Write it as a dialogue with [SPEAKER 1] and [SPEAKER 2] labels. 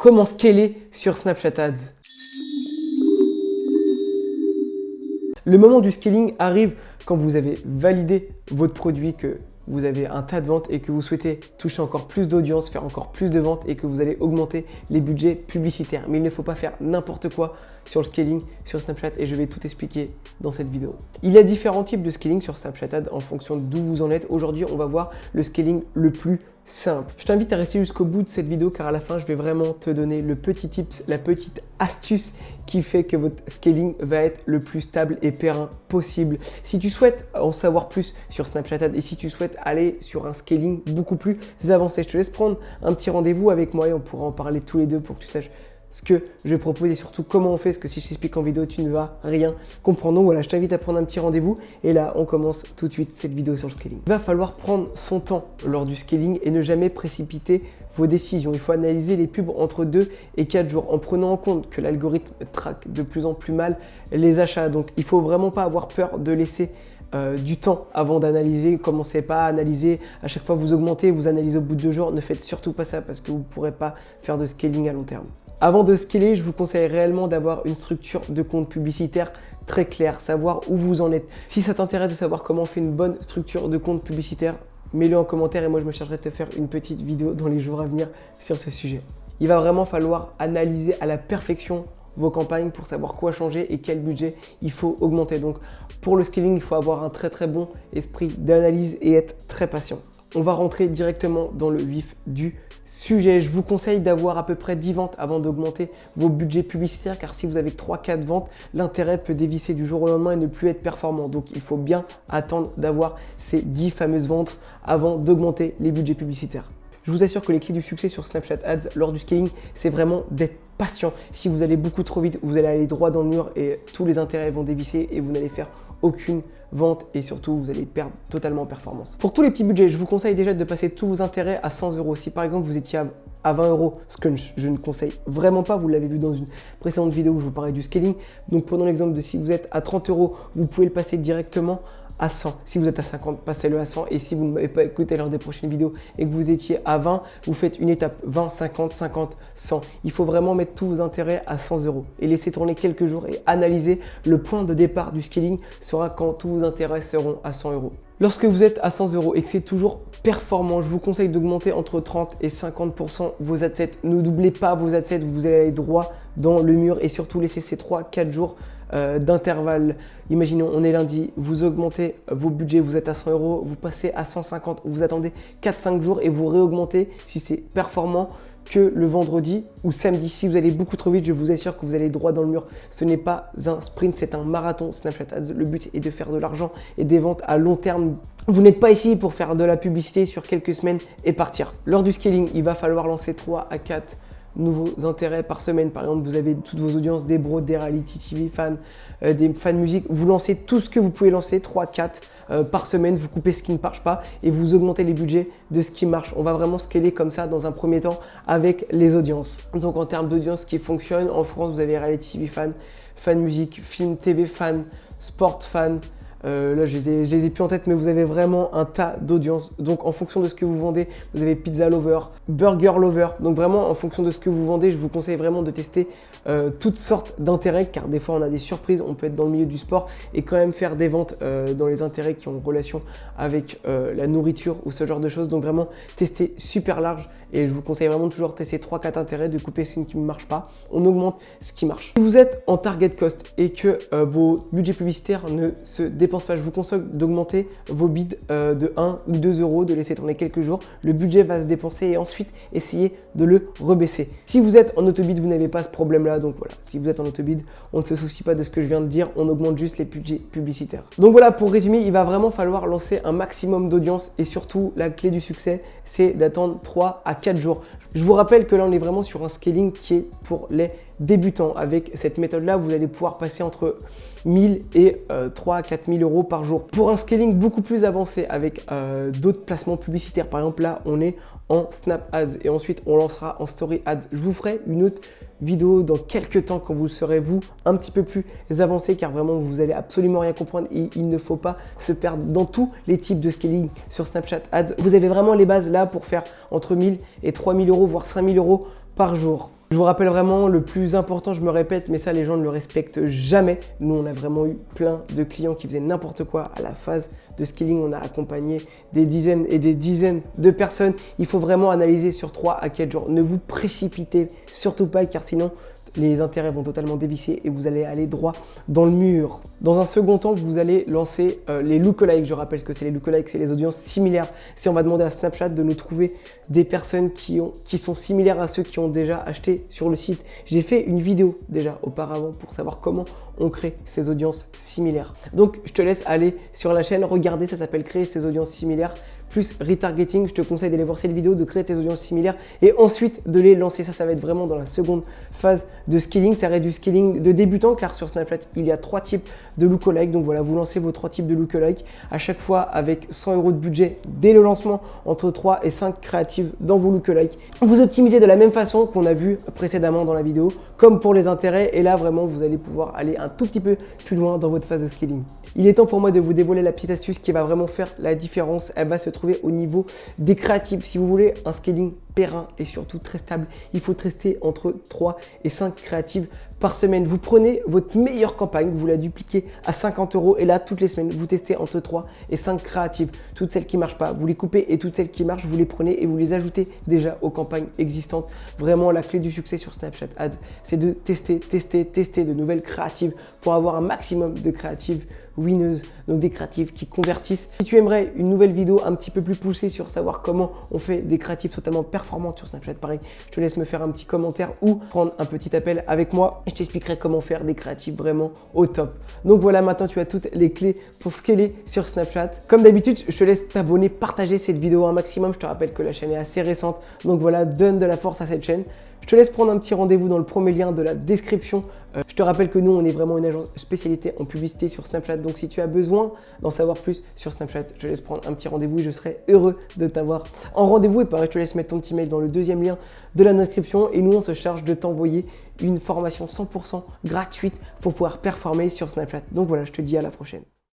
[SPEAKER 1] Comment scaler sur Snapchat Ads? Le moment du scaling arrive quand vous avez validé votre produit, que vous avez un tas de ventes et que vous souhaitez toucher encore plus d'audience, faire encore plus de ventes et que vous allez augmenter les budgets publicitaires. Mais il ne faut pas faire n'importe quoi sur le scaling sur Snapchat et je vais tout expliquer dans cette vidéo. Il y a différents types de scaling sur Snapchat Ads en fonction d'où vous en êtes. Aujourd'hui, on va voir le scaling le plus simple. Je t'invite à rester jusqu'au bout de cette vidéo car à la fin, je vais vraiment te donner le petit tips, la petite astuce qui fait que votre scaling va être le plus stable et périn possible. Si tu souhaites en savoir plus sur Snapchat Ads et si tu souhaites aller sur un scaling beaucoup plus avancé, je te laisse prendre un petit rendez-vous avec moi et on pourra en parler tous les deux pour que tu saches ce que je propose et surtout comment on fait, parce que si je t'explique en vidéo, tu ne vas rien comprendre. Donc voilà, je t'invite à prendre un petit rendez-vous et là, on commence tout de suite cette vidéo sur le scaling. Il va falloir prendre son temps lors du scaling et ne jamais précipiter vos décisions. Il faut analyser les pubs entre 2 et 4 jours en prenant en compte que l'algorithme traque de plus en plus mal les achats. Donc, il ne faut vraiment pas avoir peur de laisser du temps avant d'analyser. Commencez pas à analyser à chaque fois vous augmentez, vous analysez au bout de 2 jours. Ne faites surtout pas ça parce que vous ne pourrez pas faire de scaling à long terme. Avant de scaler, je vous conseille réellement d'avoir une structure de compte publicitaire très claire, savoir où vous en êtes. Si ça t'intéresse de savoir comment on fait une bonne structure de compte publicitaire, mets-le en commentaire et moi je me chargerai de te faire une petite vidéo dans les jours à venir sur ce sujet. Il va vraiment falloir analyser à la perfection vos campagnes pour savoir quoi changer et quel budget il faut augmenter. Donc pour le scaling, il faut avoir un très bon esprit d'analyse et être très patient. On va rentrer directement dans le vif du sujet. Je vous conseille d'avoir à peu près 10 ventes avant d'augmenter vos budgets publicitaires car si vous avez 3-4 ventes, l'intérêt peut dévisser du jour au lendemain et ne plus être performant. Donc il faut bien attendre d'avoir ces 10 fameuses ventes avant d'augmenter les budgets publicitaires. Je vous assure que les clés du succès sur Snapchat Ads lors du scaling, c'est vraiment d'être patient. Si vous allez beaucoup trop vite, vous allez aller droit dans le mur et tous les intérêts vont dévisser et vous n'allez faire aucune vente et surtout vous allez perdre totalement en performance. Pour tous les petits budgets, je vous conseille déjà de passer tous vos intérêts à 100 euros. Si par exemple vous étiez à 20 euros, ce que je ne conseille vraiment pas, vous l'avez vu dans une précédente vidéo où je vous parlais du scaling. Donc prenons l'exemple de si vous êtes à 30 euros, vous pouvez le passer directement à 100. Si vous êtes à 50, passez-le à 100. Et si vous ne m'avez pas écouté lors des prochaines vidéos et que vous étiez à 20, vous faites une étape 20, 50, 50, 100. Il faut vraiment mettre tous vos intérêts à 100 euros et laisser tourner quelques jours et analyser. Le point de départ du scaling sera quand tous vos intérêts seront à 100 euros. Lorsque vous êtes à 100 euros et que c'est toujours performant, je vous conseille d'augmenter entre 30 et 50% vos adsets. Ne doublez pas vos adsets, vous allez aller droit dans le mur et surtout laissez ces 3-4 jours d'intervalle. Imaginons, on est lundi, vous augmentez vos budgets, vous êtes à 100 euros, vous passez à 150, vous attendez 4-5 jours et vous réaugmentez si c'est performant que le vendredi ou samedi. Si vous allez beaucoup trop vite, je vous assure que vous allez droit dans le mur. Ce n'est pas un sprint, c'est un marathon Snapchat Ads. Le but est de faire de l'argent et des ventes à long terme. Vous n'êtes pas ici pour faire de la publicité sur quelques semaines et partir. Lors du scaling, il va falloir lancer 3 à 4 nouveaux intérêts par semaine. Par exemple, vous avez toutes vos audiences, des bros, des reality TV fans, des fans musique. Vous lancez tout ce que vous pouvez lancer, 3-4 par semaine. Vous coupez ce qui ne marche pas et vous augmentez les budgets de ce qui marche. On va vraiment scaler comme ça dans un premier temps avec les audiences. Donc en termes d'audience qui fonctionne, en France, vous avez reality TV fan, fan musique, film TV fan, sport fan. Là, je les ai plus en tête, mais vous avez vraiment un tas d'audience. Donc, en fonction de ce que vous vendez, vous avez pizza lover, burger lover. Donc, vraiment, en fonction de ce que vous vendez, je vous conseille vraiment de tester toutes sortes d'intérêts, car des fois, on a des surprises. On peut être dans le milieu du sport et quand même faire des ventes dans les intérêts qui ont relation avec la nourriture ou ce genre de choses. Donc, vraiment, tester super large. Et je vous conseille vraiment de toujours tester 3-4 intérêts, de couper ce qui ne marche pas. On augmente ce qui marche. Si vous êtes en target cost et que vos budgets publicitaires ne se dépensent pas, je vous conseille d'augmenter vos bids de 1 ou 2 euros, de laisser tourner quelques jours. Le budget va se dépenser et ensuite essayer de le rebaisser. Si vous êtes en autobid, vous n'avez pas ce problème-là. Donc voilà, si vous êtes en autobid, on ne se soucie pas de ce que je viens de dire. On augmente juste les budgets publicitaires. Donc voilà, pour résumer, il va vraiment falloir lancer un maximum d'audience et surtout, la clé du succès, c'est d'attendre 3 à 4 jours. Je vous rappelle que là, on est vraiment sur un scaling qui est pour les débutants. Avec cette méthode-là, vous allez pouvoir passer entre 1000 et 3 à 4000 euros par jour. Pour un scaling beaucoup plus avancé avec d'autres placements publicitaires, par exemple là, on est en Snap Ads et ensuite on lancera en Story Ads. Je vous ferai une autre vidéo dans quelques temps quand vous serez un petit peu plus avancé car vraiment vous allez absolument rien comprendre et il ne faut pas se perdre dans tous les types de scaling sur Snapchat Ads. Vous avez vraiment les bases là pour faire entre 1000 et 3000 euros voire 5000 euros par jour. Je vous rappelle vraiment, le plus important, je me répète, mais ça les gens ne le respectent jamais. Nous on a vraiment eu plein de clients qui faisaient n'importe quoi à la phase de scaling. On a accompagné des dizaines et des dizaines de personnes. Il faut vraiment analyser sur 3 à 4 jours. Ne vous précipitez surtout pas, car sinon les intérêts vont totalement dévisser et vous allez aller droit dans le mur. Dans un second temps, vous allez lancer les lookalikes. Je rappelle ce que c'est les lookalikes, c'est les audiences similaires. Si on va demander à Snapchat de nous trouver des personnes qui sont similaires à ceux qui ont déjà acheté sur le site. J'ai fait une vidéo déjà auparavant pour savoir comment on crée ces audiences similaires. Donc je te laisse aller sur la chaîne, regarder, ça s'appelle créer ces audiences similaires plus retargeting. Je te conseille d'aller voir cette vidéo, de créer tes audiences similaires et ensuite de les lancer. Ça va être vraiment dans la seconde phase de scaling. Ça reste du scaling de débutant car sur Snapchat, il y a 3 types de lookalike. Donc voilà, vous lancez vos 3 types de lookalike à chaque fois avec 100 € de budget dès le lancement, entre 3 et 5 créatives dans vos lookalike. Vous optimisez de la même façon qu'on a vu précédemment dans la vidéo, comme pour les intérêts. Et là, vraiment, vous allez pouvoir aller un tout petit peu plus loin dans votre phase de scaling. Il est temps pour moi de vous dévoiler la petite astuce qui va vraiment faire la différence. Elle va se trouver au niveau des créatives. Si vous voulez un scaling périn et surtout très stable, il faut tester entre 3 et 5 créatives par semaine. Vous prenez votre meilleure campagne, vous la dupliquez à 50 € et là, toutes les semaines, vous testez entre 3 et 5 créatives. Toutes celles qui ne marchent pas, vous les coupez et toutes celles qui marchent, vous les prenez et vous les ajoutez déjà aux campagnes existantes. Vraiment, la clé du succès sur Snapchat Ads, c'est de tester de nouvelles créatives pour avoir un maximum de créatives winneuses, donc des créatives qui convertissent. Si tu aimerais une nouvelle vidéo un petit peu plus poussée sur savoir comment on fait des créatives totalement performantes sur Snapchat, pareil, je te laisse me faire un petit commentaire ou prendre un petit appel avec moi et je t'expliquerai comment faire des créatives vraiment au top. Donc voilà, maintenant tu as toutes les clés pour scaler sur Snapchat. Comme d'habitude, je te laisse t'abonner, partager cette vidéo un maximum. Je te rappelle que la chaîne est assez récente, donc voilà, donne de la force à cette chaîne. Je te laisse prendre un petit rendez-vous dans le premier lien de la description. Je te rappelle que nous, on est vraiment une agence spécialisée en publicité sur Snapchat. Donc, si tu as besoin d'en savoir plus sur Snapchat, je te laisse prendre un petit rendez-vous et je serai heureux de t'avoir en rendez-vous. Et pareil, je te laisse mettre ton petit mail dans le deuxième lien de la description. Et nous, on se charge de t'envoyer une formation 100% gratuite pour pouvoir performer sur Snapchat. Donc voilà, je te dis à la prochaine.